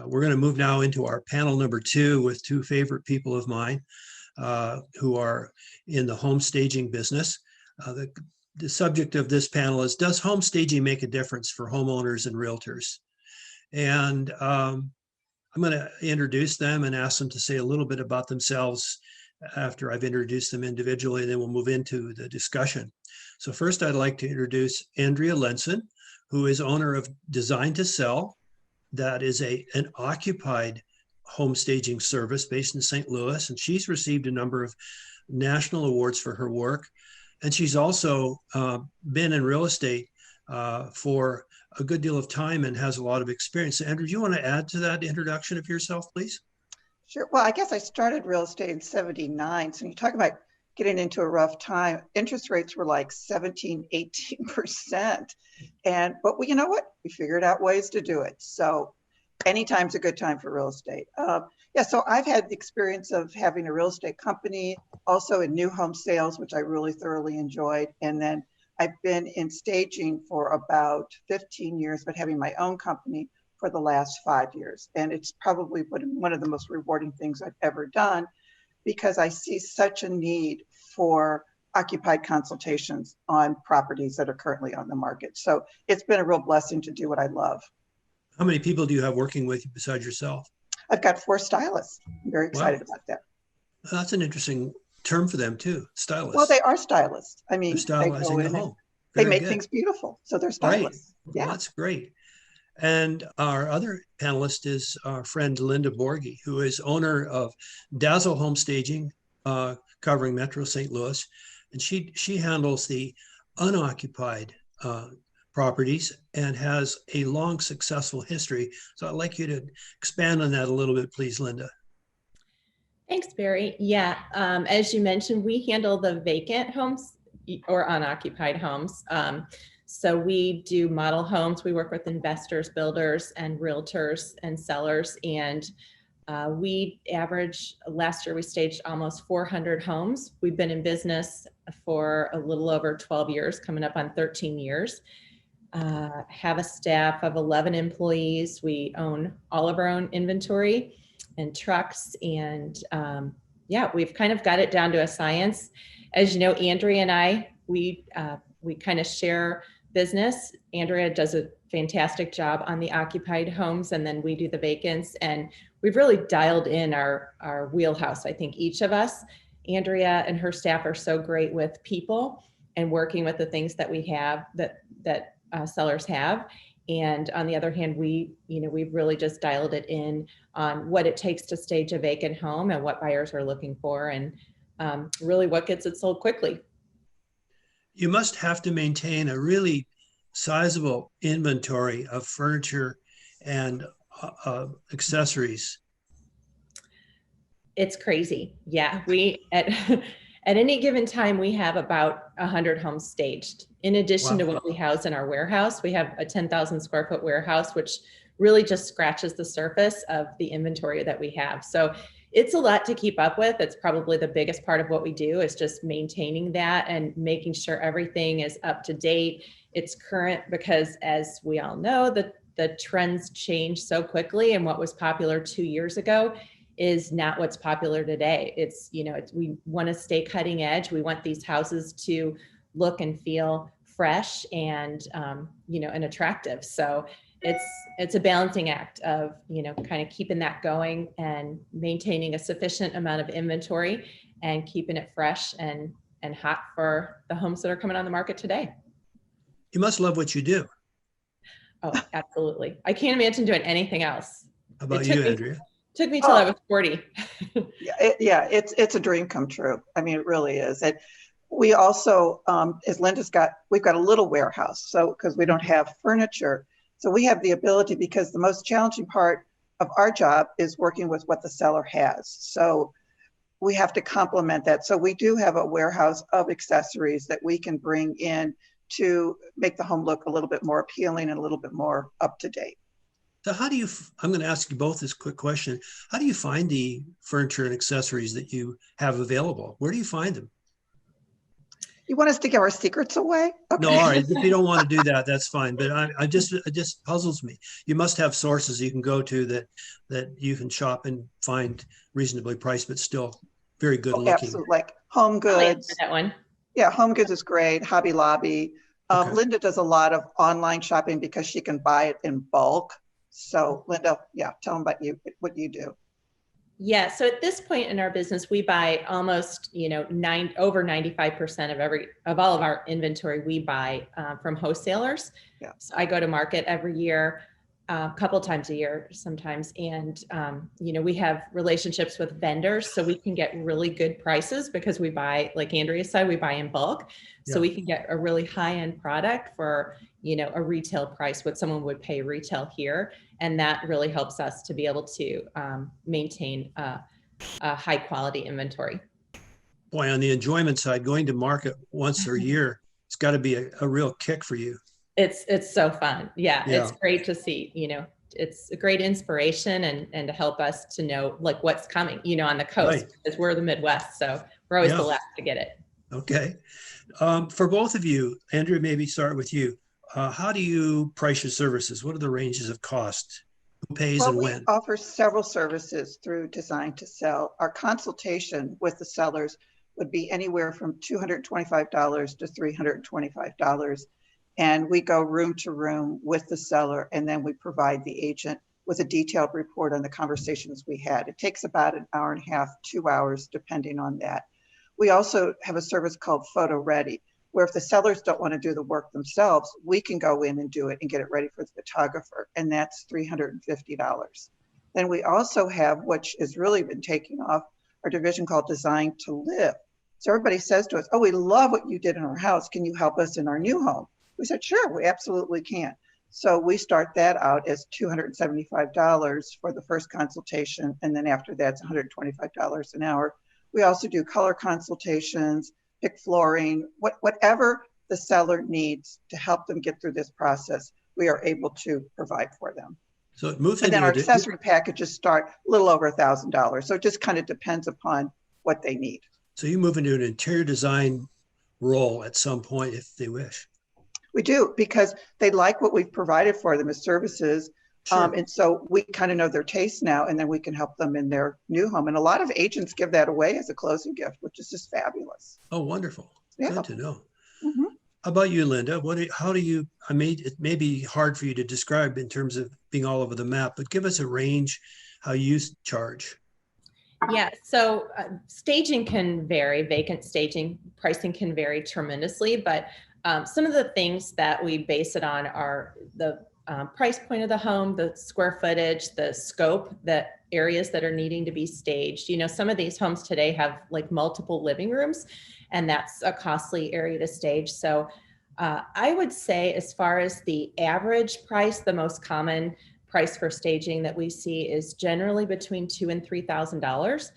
We're going to move now into our panel number 2 with 2 favorite people of mine who are in the home staging business. The subject of this panel is, does home staging make a difference for homeowners and realtors? And I'm going to introduce them and ask them to say a little bit about themselves after I've introduced them individually, and then we'll move into the discussion. So first, I'd like to introduce Andrea Lenson, who is owner of DeZign to Sell. That is an occupied home staging service based in St. Louis, and she's received a number of national awards for her work. And she's also been in real estate for a good deal of time and has a lot of experience. Andrew, do you want to add to that introduction of yourself, please? Sure. Well, I guess I started real estate in '79. So you talk about getting into a rough time. Interest rates were like 17, 18%. But you know what? We figured out ways to do it. So anytime's a good time for real estate. So I've had the experience of having a real estate company, also in new home sales, which I really thoroughly enjoyed. And then I've been in staging for about 15 years, but having my own company for the last 5 years. And it's probably one of the most rewarding things I've ever done, because I see such a need for occupied consultations on properties that are currently on the market. So it's been a real blessing to do what I love. How many people do you have working with you besides yourself? I've got 4 stylists. I'm very excited about that. That's an interesting term for them too, stylists. Well, they are stylists. I mean, they're stylizing the home. They make things beautiful. So they're stylists. Right. Yeah. Well, that's great. And our other panelist is our friend Linda Borghi, who is owner of Dazzle Home Staging, covering Metro St. Louis. And she handles the unoccupied properties and has a long, successful history. So I'd like you to expand on that a little bit, please, Linda. Thanks, Barry. Yeah, as you mentioned, we handle the vacant homes or unoccupied homes. So we do model homes. We work with investors, builders, and realtors and sellers. And we average, last year we staged almost 400 homes. We've been in business for a little over 12 years, coming up on 13 years. Have a staff of 11 employees. We own all of our own inventory and trucks. And we've kind of got it down to a science. As you know, Andrea and I, we kind of share business. Andrea does a fantastic job on the occupied homes, and then we do the vacants. And we've really dialed in our wheelhouse, I think, each of us. Andrea and her staff are so great with people and working with the things that we have that sellers have. And on the other hand, we've really just dialed it in on what it takes to stage a vacant home and what buyers are looking for, and really what gets it sold quickly. You must have to maintain a really sizable inventory of furniture and accessories. It's crazy. Yeah, we at any given time, we have about 100 homes staged. In addition to what we house in our warehouse, we have a 10,000 square foot warehouse, which really just scratches the surface of the inventory that we have. So it's a lot to keep up with. It's probably the biggest part of what we do, is just maintaining that and making sure everything is up to date. It's current, because as we all know, the trends change so quickly, and what was popular 2 years ago is not what's popular today. We want to stay cutting edge. We want these houses to look and feel fresh and and attractive. So it's a balancing act of kind of keeping that going and maintaining a sufficient amount of inventory and keeping it fresh and hot for the homes that are coming on the market today. You must love what you do. Oh, absolutely. I can't imagine doing anything else. How about you, Andrea? Took me till I was 40. It's a dream come true. I mean, it really is. And we also, we've got a little warehouse. So, because we don't have furniture, so we have the ability, because the most challenging part of our job is working with what the seller has. So we have to complement that. So we do have a warehouse of accessories that we can bring in to make the home look a little bit more appealing and a little bit more up to date. So I'm going to ask you both this quick question. How do you find the furniture and accessories that you have available? Where do you find them? You want us to give our secrets away? No, all right. If you don't want to do that, that's fine. But it just puzzles me. You must have sources you can go to that you can shop and find reasonably priced, but still very good looking. Absolutely, like Home I'll answer Goods. that one. Yeah, Home Goods is great. Hobby Lobby. Okay. Linda does a lot of online shopping because she can buy it in bulk. So Linda, yeah, tell them about you, what you do. Yeah, so at this point in our business, we buy almost, over 95% of all of our inventory we buy from wholesalers. Yeah. So I go to market every year, a couple times a year sometimes, and we have relationships with vendors, so we can get really good prices because we buy, like Andrea said, we buy in bulk, so Yeah. we can get a really high-end product for a retail price, what someone would pay retail here. And that really helps us to be able to maintain a high quality inventory. Boy, on the enjoyment side, going to market once a year, it's got to be a real kick for you. It's so fun. Yeah, Yeah. it's great to see, it's a great inspiration and to help us to know like what's coming, on the coast, Right. because we're the Midwest. So we're always Yeah. the last to get it. Okay. For both of you, Andrea, maybe start with you. How do you price your services? What are the ranges of cost? Who pays Well, and we when? offer several services through Design to Sell. Our consultation with the sellers would be anywhere from $225 to $325. And we go room to room with the seller, and then we provide the agent with a detailed report on the conversations we had. It takes about an hour and a half, 2 hours, depending on that. We also have a service called Photo Ready, where if the sellers don't want to do the work themselves, we can go in and do it and get it ready for the photographer, and that's $350. Then we also have, which has really been taking off, our division called Design to Live. So everybody says to us, oh, we love what you did in our house. Can you help us in our new home? We said, sure, we absolutely can. So we start that out as $275 for the first consultation, and then after that's $125 an hour. We also do color consultations, pick flooring, whatever the seller needs to help them get through this process, we are able to provide for them. So it moves And then into our accessory packages start a little over $1,000. So it just kind of depends upon what they need. So you move into an interior design role at some point if they wish. We do, because they like what we've provided for them as services. Sure. And so we kind of know their taste now, and then we can help them in their new home. And a lot of agents give that away as a closing gift, which is just fabulous. Oh, wonderful. Yeah. Good to know. Mm-hmm. How about you, Linda? It may be hard for you to describe in terms of being all over the map, but give us a range, how you charge. Yeah, so staging can vary, vacant staging pricing can vary tremendously, but some of the things that we base it on are the price point of the home, the square footage, the scope, the areas that are needing to be staged. Some of these homes today have like multiple living rooms, and that's a costly area to stage. So I would say as far as the average price, the most common price for staging that we see is generally between $2,000 and $3,000.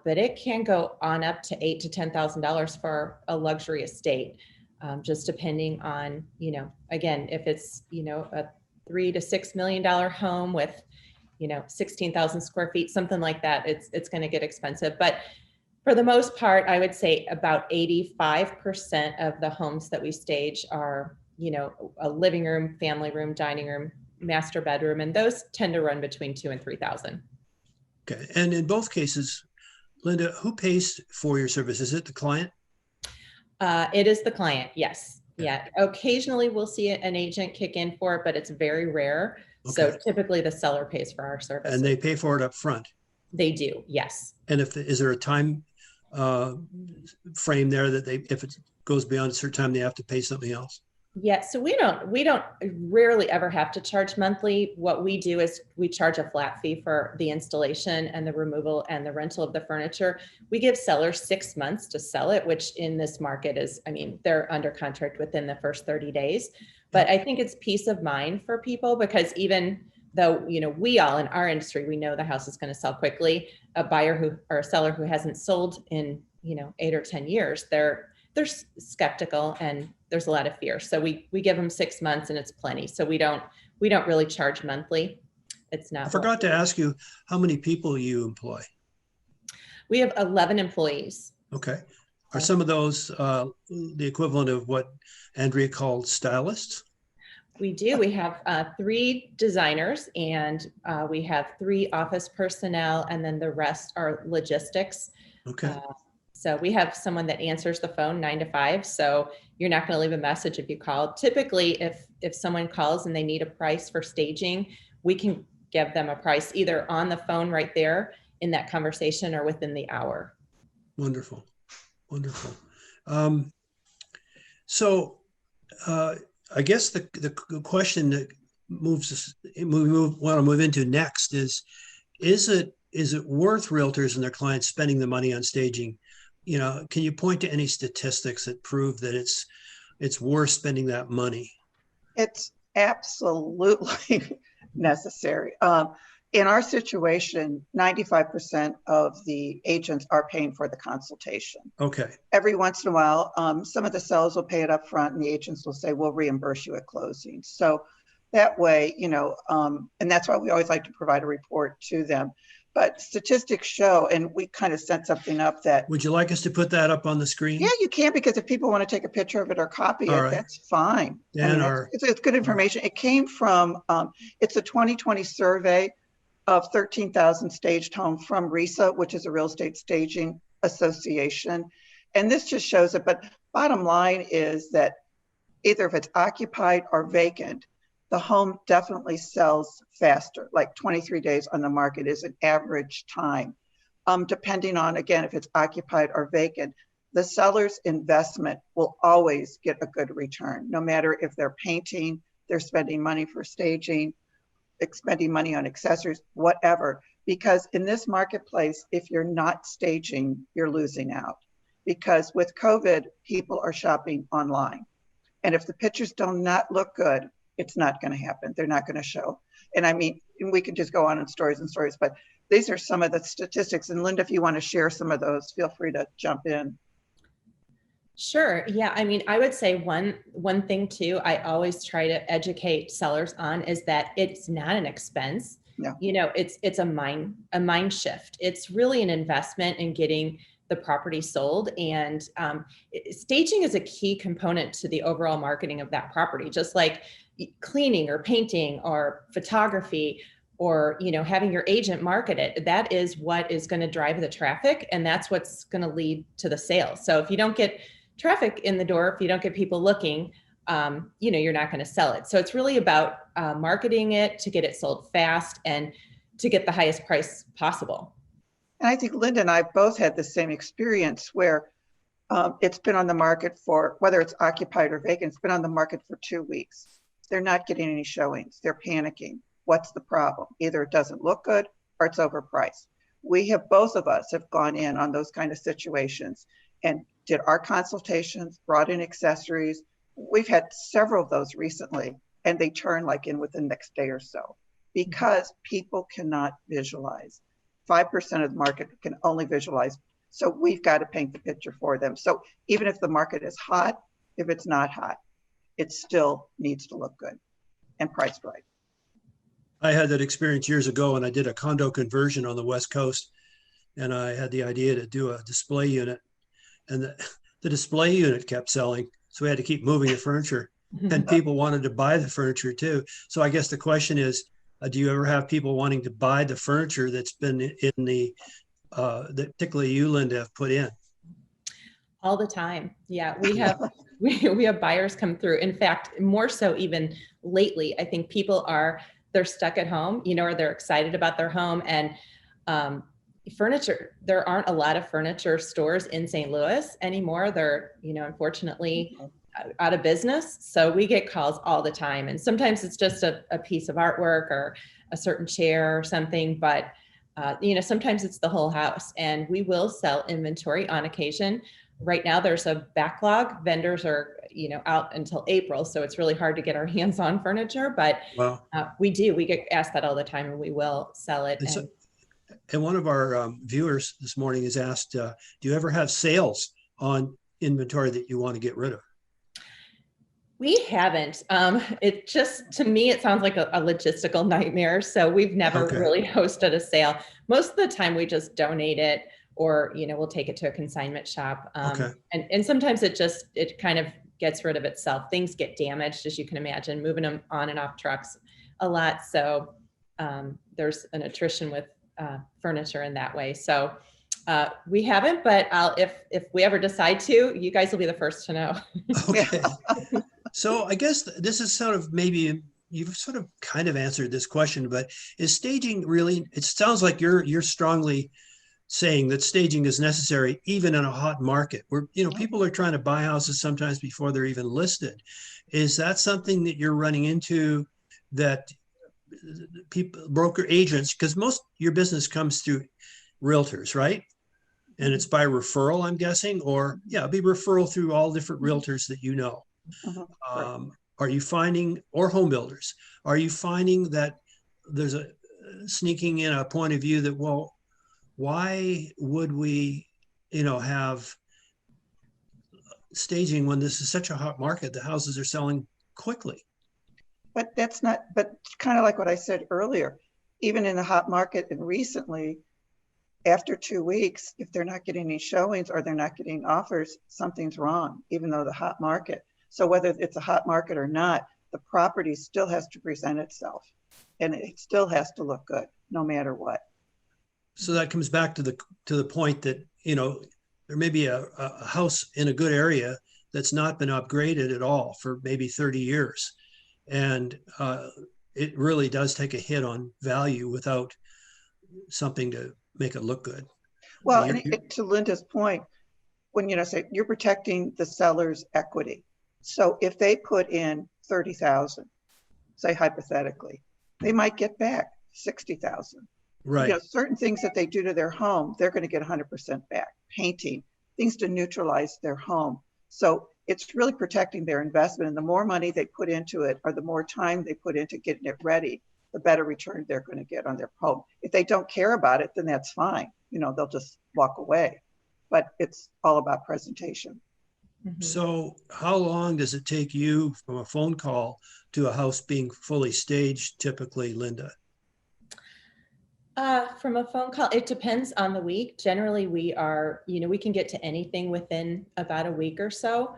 But it can go on up to $8,000 to $10,000 for a luxury estate. Just depending on, again, if it's, a $3 to $6 million home with, 16,000 square feet, something like that, it's going to get expensive. But for the most part, I would say about 85% of the homes that we stage are, a living room, family room, dining room, master bedroom, and those tend to run between $2,000 and $3,000. Okay. And in both cases, Linda, who pays for your service? Is it the client? It is the client, yes. Yeah. Occasionally we'll see an agent kick in for it, but it's very rare. Okay. So typically the seller pays for our service. And they pay for it up front? They do, yes. And is there a time frame there that if it goes beyond a certain time, they have to pay something else? Yeah, so we don't rarely ever have to charge monthly. What we do is we charge a flat fee for the installation and the removal and the rental of the furniture. We give sellers 6 months to sell it, which in this market is, they're under contract within the first 30 days. But I think it's peace of mind for people, because even though, we all in our industry, we know the house is going to sell quickly, a buyer or a seller who hasn't sold in, 8 or 10 years, they're skeptical and there's a lot of fear. So we give them 6 months and it's plenty. So we don't really charge monthly. It's not. I forgot to ask you how many people you employ. We have 11 employees. Okay. Are some of those the equivalent of what Andrea called stylists? We do. We have 3 designers, and we have 3 office personnel, and then the rest are logistics. Okay. So we have someone that answers the phone 9 to 5. So you're not going to leave a message if you call. Typically, if someone calls and they need a price for staging, we can give them a price either on the phone right there in that conversation or within the hour. Wonderful. Wonderful. So I guess the question that want to move into next is it worth realtors and their clients spending the money on staging? You know, can you point to any statistics that prove that it's worth spending that money? It's absolutely necessary. In our situation, 95% of the agents are paying for the consultation. Okay. Every once in a while, some of the sellers will pay it up front and the agents will say, we'll reimburse you at closing. So that way, you know, and that's why we always like to provide a report to them. But statistics show, and we kind of set something up that. Would you like us to put that up on the screen? Yeah, you can, because if people want to take a picture of it or copy it, that's fine. Dan, I mean, it's good information. It came from, it's a 2020 survey of 13,000 staged homes from RESA, which is a real estate staging association. And this just shows it. But bottom line is that either if it's occupied or vacant, the home definitely sells faster, like 23 days on the market is an average time. Depending on, again, if it's occupied or vacant, the seller's investment will always get a good return, no matter if they're painting, they're spending money for staging, spending money on accessories, whatever. Because in this marketplace, if you're not staging, you're losing out. Because with COVID, people are shopping online. And if the pictures do not look good, it's not going to happen. They're not going to show. And I mean, we could just go on in stories and stories, but these are some of the statistics. And Linda, if you want to share some of those, feel free to jump in. Sure. Yeah. I mean, I would say one thing too, I always try to educate sellers on is that it's not an expense. No. You know, it's a mind shift. It's really an investment in getting the property sold, and staging is a key component to the overall marketing of that property, just like cleaning or painting or photography, or, you know, having your agent market it. That is what is going to drive the traffic, and that's what's going to lead to the sale. So if you don't get traffic in the door, if you don't get people looking, you know, you're not going to sell it. So it's really about marketing it to get it sold fast and to get the highest price possible. And I think Linda and I both had the same experience where it's been on the market for, whether it's occupied or vacant, it's been on the market for 2 weeks. They're not getting any showings. They're panicking. What's the problem? Either it doesn't look good or it's overpriced. Both of us have gone in on those kind of situations and did our consultations, brought in accessories. We've had several of those recently, and they turn like in within the next day or so, because people cannot visualize. 5% of the market can only visualize. So we've got to paint the picture for them. So even if the market is hot, if it's not hot, it still needs to look good and priced right. I had that experience years ago, and I did a condo conversion on the West Coast, and I had the idea to do a display unit, and the display unit kept selling. So we had to keep moving the furniture, and people wanted to buy the furniture too. So I guess the question is, do you ever have people wanting to buy the furniture that's been in the, that particularly you, Linda, have put in? All the time. Yeah, we have we have buyers come through. In fact, more so even lately, I think people they're stuck at home, you know, or they're excited about their home, and furniture. There aren't a lot of furniture stores in St. Louis anymore. They're, you know, unfortunately out of business. So we get calls all the time. And sometimes it's just a piece of artwork or a certain chair or something, but you know, sometimes it's the whole house, and we will sell inventory on occasion. Right now there's a backlog. Vendors are, you know, out until April. So it's really hard to get our hands on furniture, but wow. We get asked that all the time, and we will sell it. And one of our viewers this morning has asked, do you ever have sales on inventory that you want to get rid of? We haven't. It just, to me, it sounds like a logistical nightmare. So we've never really hosted a sale. Most of the time we just donate it, or, we'll take it to a consignment shop. Okay. And sometimes it kind of gets rid of itself. Things get damaged, as you can imagine, moving them on and off trucks a lot. So there's an attrition with furniture in that way. So we haven't, but if we ever decide to, you guys will be the first to know. Okay. So I guess this is sort of, maybe you've sort of kind of answered this question, but is staging really, it sounds like you're strongly saying that staging is necessary even in a hot market where, people are trying to buy houses sometimes before they're even listed. Is that something that you're running into, that people, broker agents, because most your business comes through realtors, right? And it's by referral, I'm guessing, or be referral through all different realtors that you know. Are you finding, or home builders, are you finding that there's a sneaking in a point of view that, well, why would we, have staging when this is such a hot market? The houses are selling quickly. But kind of like what I said earlier, even in a hot market and recently, after 2 weeks, if they're not getting any showings or they're not getting offers, something's wrong, even though the hot market. So whether it's a hot market or not, the property still has to present itself, and it still has to look good no matter what. So that comes back to the point that, there may be a house in a good area that's not been upgraded at all for maybe 30 years. And it really does take a hit on value without something to make it look good. Well, and to Linda's point, when say you're protecting the seller's equity. So if they put in 30,000, say hypothetically, they might get back 60,000. Right. Certain things that they do to their home, they're going to get 100% back. Painting, things to neutralize their home. So it's really protecting their investment. And the more money they put into it, or the more time they put into getting it ready, the better return they're going to get on their home. If they don't care about it, then that's fine. They'll just walk away. But it's all about presentation. Mm-hmm. So how long does it take you from a phone call to a house being fully staged, typically, Linda? From a phone call, it depends on the week. Generally, we are, we can get to anything within about a week or so.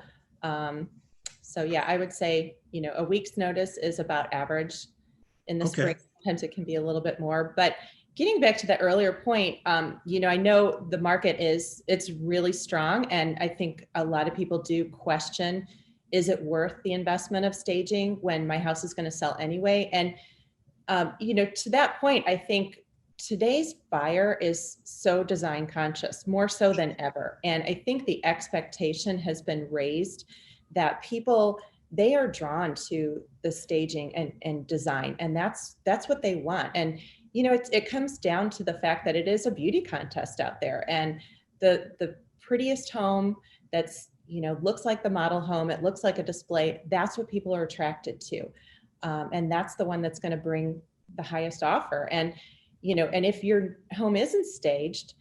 So yeah, I would say, a week's notice is about average. In the spring, sometimes it can be a little bit more. But getting back to the earlier point, I know the market it's really strong. And I think a lot of people do question, is it worth the investment of staging when my house is going to sell anyway? And, to that point, I think today's buyer is so design conscious, more so than ever. And I think the expectation has been raised that people, they are drawn to the staging and design, and that's what they want. And it comes down to the fact that it is a beauty contest out there, and the prettiest home that's looks like the model home, it looks like a display, that's what people are attracted to, and that's the one that's going to bring the highest offer. And and if your home isn't staged,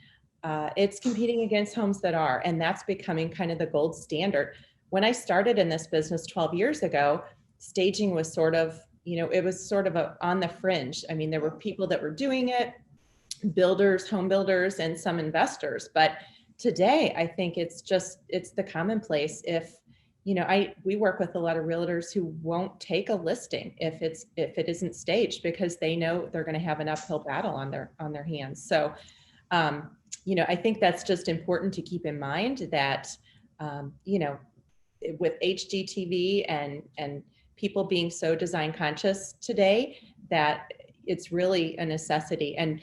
it's competing against homes that are, and that's becoming kind of the gold standard. When I started in this business 12 years ago, staging was sort of, it was sort of on the fringe. I mean, there were people that were doing it, builders, home builders, and some investors. But today, I think it's the commonplace. If, we work with a lot of realtors who won't take a listing if it isn't staged, because they know they're going to have an uphill battle on their hands. So, I think that's just important to keep in mind that, with HGTV and people being so design conscious today, that it's really a necessity. And,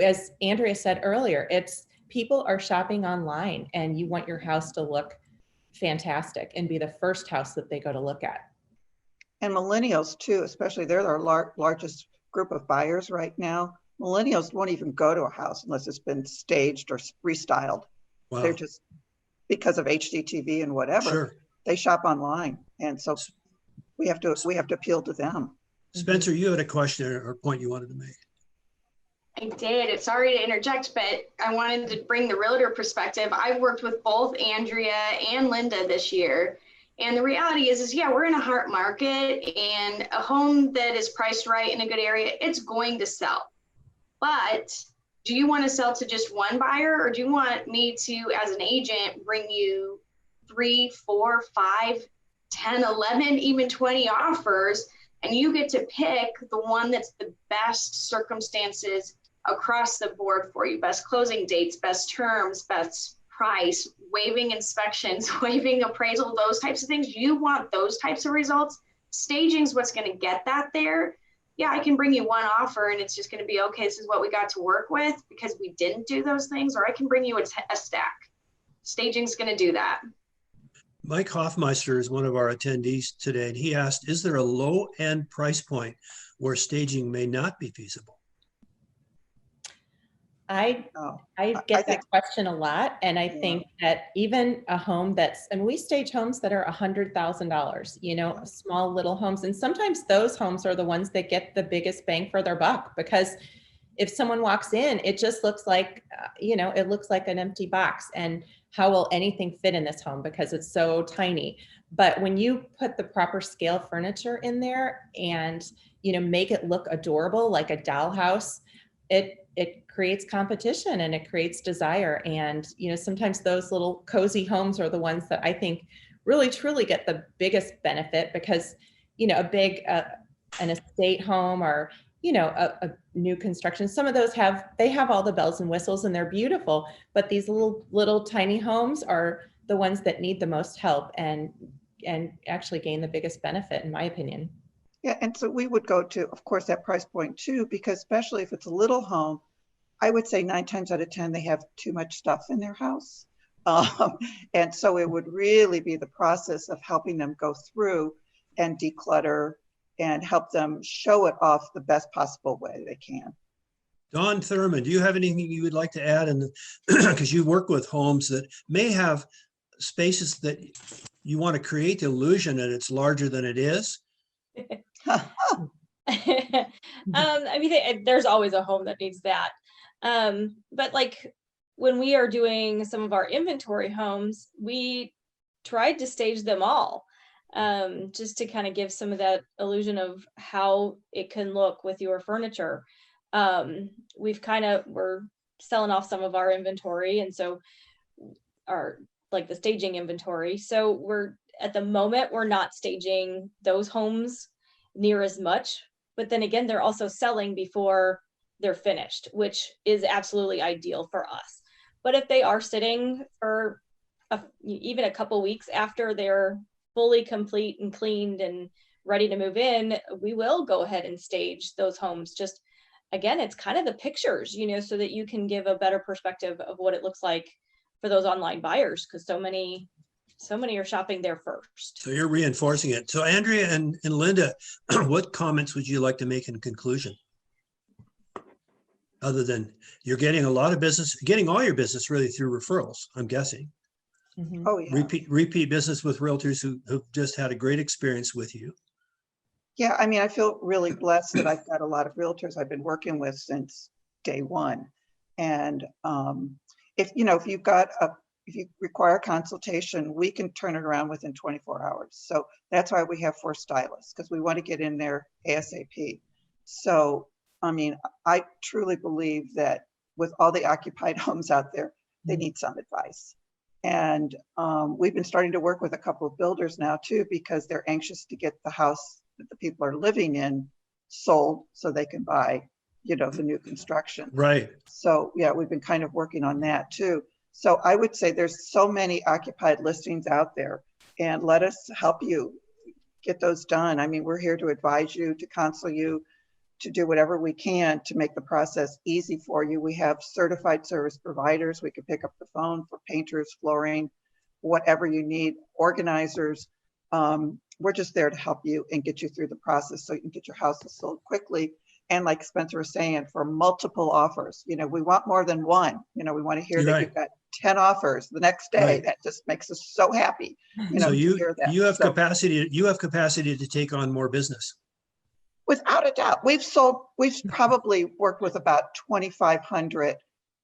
as Andrea said earlier, it's people are shopping online, and you want your house to look fantastic and be the first house that they go to look at. And millennials too, especially, they're our largest group of buyers right now. Millennials won't even go to a house unless it's been staged or restyled. Wow. They're just, because of HGTV and whatever, Sure. They shop online. And so we have to appeal to them. Spencer, you had a question or point you wanted to make. I did. Sorry to interject, but I wanted to bring the realtor perspective. I've worked with both Andrea and Linda this year. And the reality is yeah, we're in a hot market, and a home that is priced right in a good area, it's going to sell. But do you want to sell to just one buyer, or do you want me to, as an agent, bring you 3, 4, 5, 10, 11, even 20 offers, and you get to pick the one that's the best circumstances across the board for you, best closing dates, best terms, best price, waiving inspections, waiving appraisal, those types of things. You want those types of results. Staging is what's going to get that there. Yeah, I can bring you one offer and it's just going to be, okay, this is what we got to work with because we didn't do those things, or I can bring you a stack. Staging is going to do that. Mike Hoffmeister is one of our attendees today, and he asked, is there a low-end price point where staging may not be feasible? I get that question a lot. And I think that even a home that's, and we stage homes that are $100,000, you know, small little homes. And sometimes those homes are the ones that get the biggest bang for their buck, because if someone walks in, it just looks like, you know, it looks like an empty box. And how will anything fit in this home because it's so tiny? But when you put the proper scale furniture in there and, you know, make it look adorable, like a dollhouse, it creates competition and it creates desire. And, you know, sometimes those little cozy homes are the ones that I think really truly get the biggest benefit, because, you know, a big, an estate home or, you know, a new construction, some of those have all the bells and whistles and they're beautiful, but these little tiny homes are the ones that need the most help and actually gain the biggest benefit, in my opinion. Yeah, and so we would go to, of course, that price point too, because especially if it's a little home, I would say 9 times out of 10, they have too much stuff in their house. And so it would really be the process of helping them go through and declutter and help them show it off the best possible way they can. Dawn Thurman, do you have anything you would like to add? And because you work with homes that may have spaces that you want to create the illusion that it's larger than it is. I mean, there's always a home that needs that. But like when we are doing some of our inventory homes, we tried to stage them all, just to kind of give some of that illusion of how it can look with your furniture. We're selling off some of our inventory, and so like the staging inventory. So at the moment, we're not staging those homes near as much, but then again, they're also selling before they're finished, which is absolutely ideal for us. But if they are sitting for even a couple weeks after they're fully complete and cleaned and ready to move in, we will go ahead and stage those homes. Just again, it's kind of the pictures, you know, so that you can give a better perspective of what it looks like for those online buyers, because so many are shopping there first. So you're reinforcing it. So Andrea and Linda, what comments would you like to make in conclusion? Other than you're getting a lot of business, getting all your business really through referrals, I'm guessing. Mm-hmm. Oh yeah. Repeat business with realtors who've just had a great experience with you. Yeah, I mean, I feel really blessed that I've got a lot of realtors I've been working with since day one. And if you require a consultation, we can turn it around within 24 hours. So that's why we have 4 stylists, because we want to get in there ASAP. So, I mean, I truly believe that with all the occupied homes out there, they need some advice. And we've been starting to work with a couple of builders now too, because they're anxious to get the house that the people are living in sold so they can buy, you know, the new construction. Right. So yeah, we've been kind of working on that too. So I would say there's so many occupied listings out there, and let us help you get those done. I mean, we're here to advise you, to counsel you, to do whatever we can to make the process easy for you. We have certified service providers. We can pick up the phone for painters, flooring, whatever you need, organizers. We're just there to help you and get you through the process so you can get your houses sold quickly. And like Spencer was saying, for multiple offers, you know, we want more than one. You know, we want to hear that you've got 10 offers the next day. Right. That just makes us so happy. You know, so you have capacity to take on more business. Without a doubt. We've probably worked with about 2,500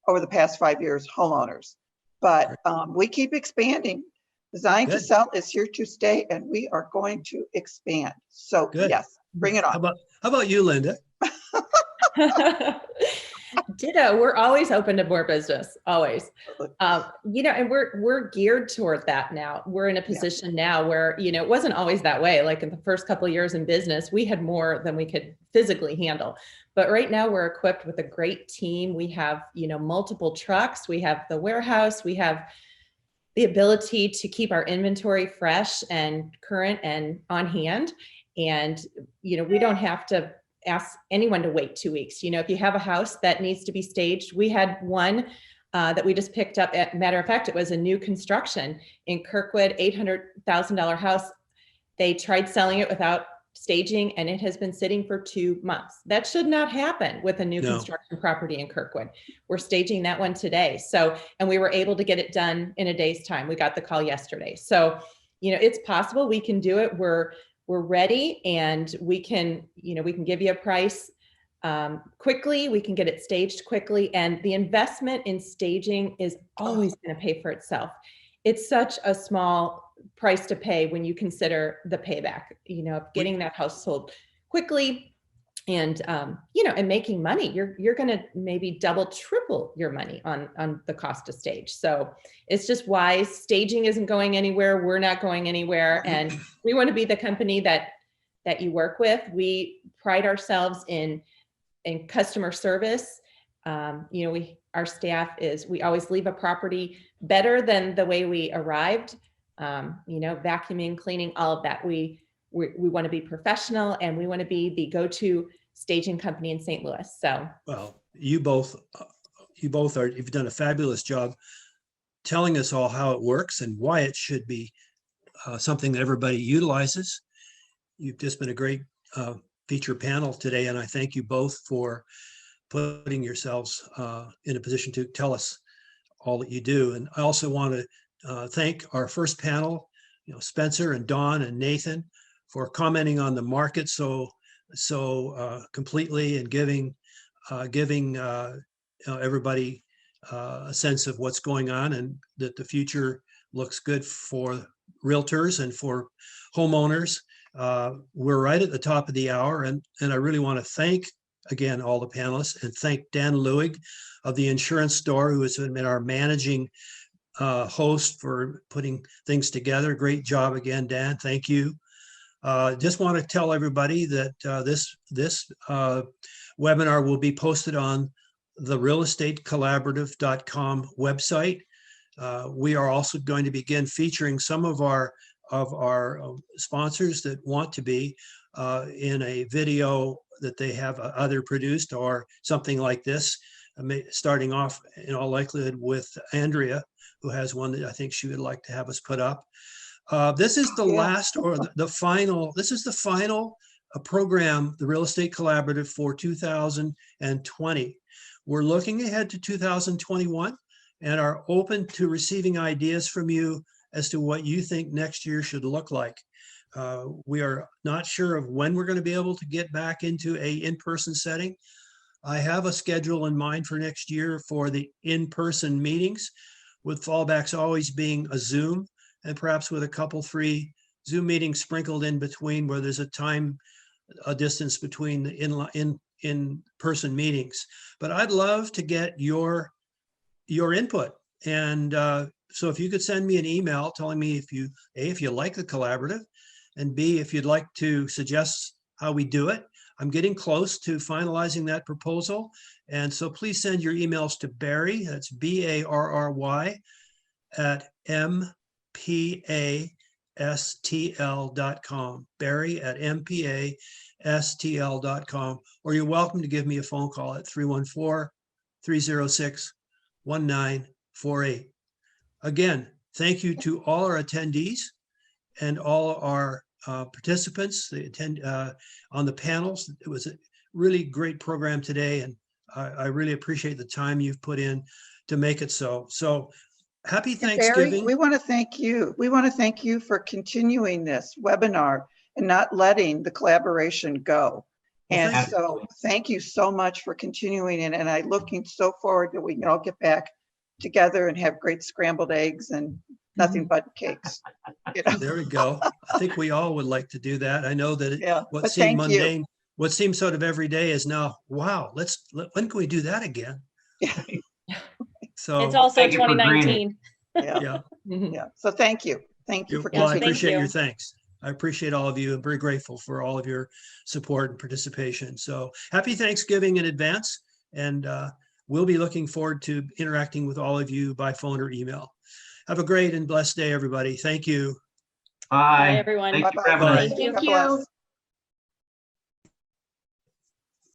over the past 5 years, homeowners, but we keep expanding. Design to Sell is here to stay, and we are going to expand. So yes, bring it on. How about you, Linda? Ditto. We're always open to more business, always. And we're geared toward that now. We're in a position now where, it wasn't always that way. Like in the first couple of years in business, we had more than we could physically handle. But right now we're equipped with a great team. We have, multiple trucks. We have the warehouse. We have the ability to keep our inventory fresh and current and on hand. And, we don't have to ask anyone to wait 2 weeks. If you have a house that needs to be staged, we had one that we just picked up. Matter of fact, it was a new construction in Kirkwood, $800,000 house. They tried selling it without staging, and it has been sitting for 2 months. That should not happen with a new construction property in Kirkwood. We're staging that one today. And we were able to get it done in a day's time. We got the call yesterday. So, it's possible we can do it. We're ready, and we can give you a price quickly. We can get it staged quickly. And the investment in staging is always going to pay for itself. It's such a small price to pay when you consider the payback, of getting that house sold quickly and, and making money. You're going to maybe double, triple your money on the cost of stage. So it's just wise. Staging isn't going anywhere. We're not going anywhere. And we want to be the company that you work with. We pride ourselves in customer service. Our staff we always leave a property better than the way we arrived. Vacuuming, cleaning, all of that. We want to be professional, and we want to be the go-to staging company in St. Louis. So, well, you've done a fabulous job telling us all how it works and why it should be something that everybody utilizes. You've just been a great feature panel today, and I thank you both for putting yourselves in a position to tell us all that you do. And I also want to thank our first panel, Spencer and Dawn and Nathan, for commenting on the market so completely and giving everybody a sense of what's going on, and that the future looks good for realtors and for homeowners. We're right at the top of the hour, and I really want to thank again all the panelists, and thank Dan Lewig of the Insurance Store, who has been our managing host for putting things together. Great job again, Dan. Thank you. Just want to tell everybody that this webinar will be posted on the realestatecollaborative.com website. We are also going to begin featuring some of our sponsors that want to be in a video that they have either produced or something like this, starting off in all likelihood with Andrea, who has one that I think she would like to have us put up. This is the last, or the final, this is the final program, the Real Estate Collaborative, for 2020. We're looking ahead to 2021 and are open to receiving ideas from you as to what you think next year should look like. We are not sure of when we're going to be able to get back into a in-person setting. I have a schedule in mind for next year for the in-person meetings, with fallbacks always being a Zoom, and perhaps with a couple, 3 Zoom meetings sprinkled in between, where there's a distance between the in-person meetings. But I'd love to get your input. And so if you could send me an email telling me if you like the collaborative, and B, if you'd like to suggest how we do it. I'm getting close to finalizing that proposal. And so please send your emails to Barry, that's BARRY, at mpastl.com, Barry at mpastl.com, or you're welcome to give me a phone call at 314-306-1948. Again, thank you to all our attendees and all our participants on the panels. It was a really great program today, and I really appreciate the time you've put in to make it so. So happy Thanksgiving. Barry, we want to thank you. We want to thank you for continuing this webinar and not letting the collaboration go. Well, and so thank you so much for continuing it. And I'm looking so forward that we can all get back together and have great scrambled eggs and nothing but cakes. There we go. I think we all would like to do that. I know that what but seemed thank you. mundane what seems sort of every day is now, wow, when can we do that again? Yeah. So It's also Take it for granted. 2019. Yeah. yeah, Yeah. So thank you. Thank you for well, I thank appreciate you. your thanks. I appreciate all of you. I'm very grateful for all of your support and participation. So happy Thanksgiving in advance. And we'll be looking forward to interacting with all of you by phone or email. Have a great and blessed day, everybody. Thank you. Bye, Bye. everyone. Thank you for Bye-bye. having us. Bye. Thank you. God bless.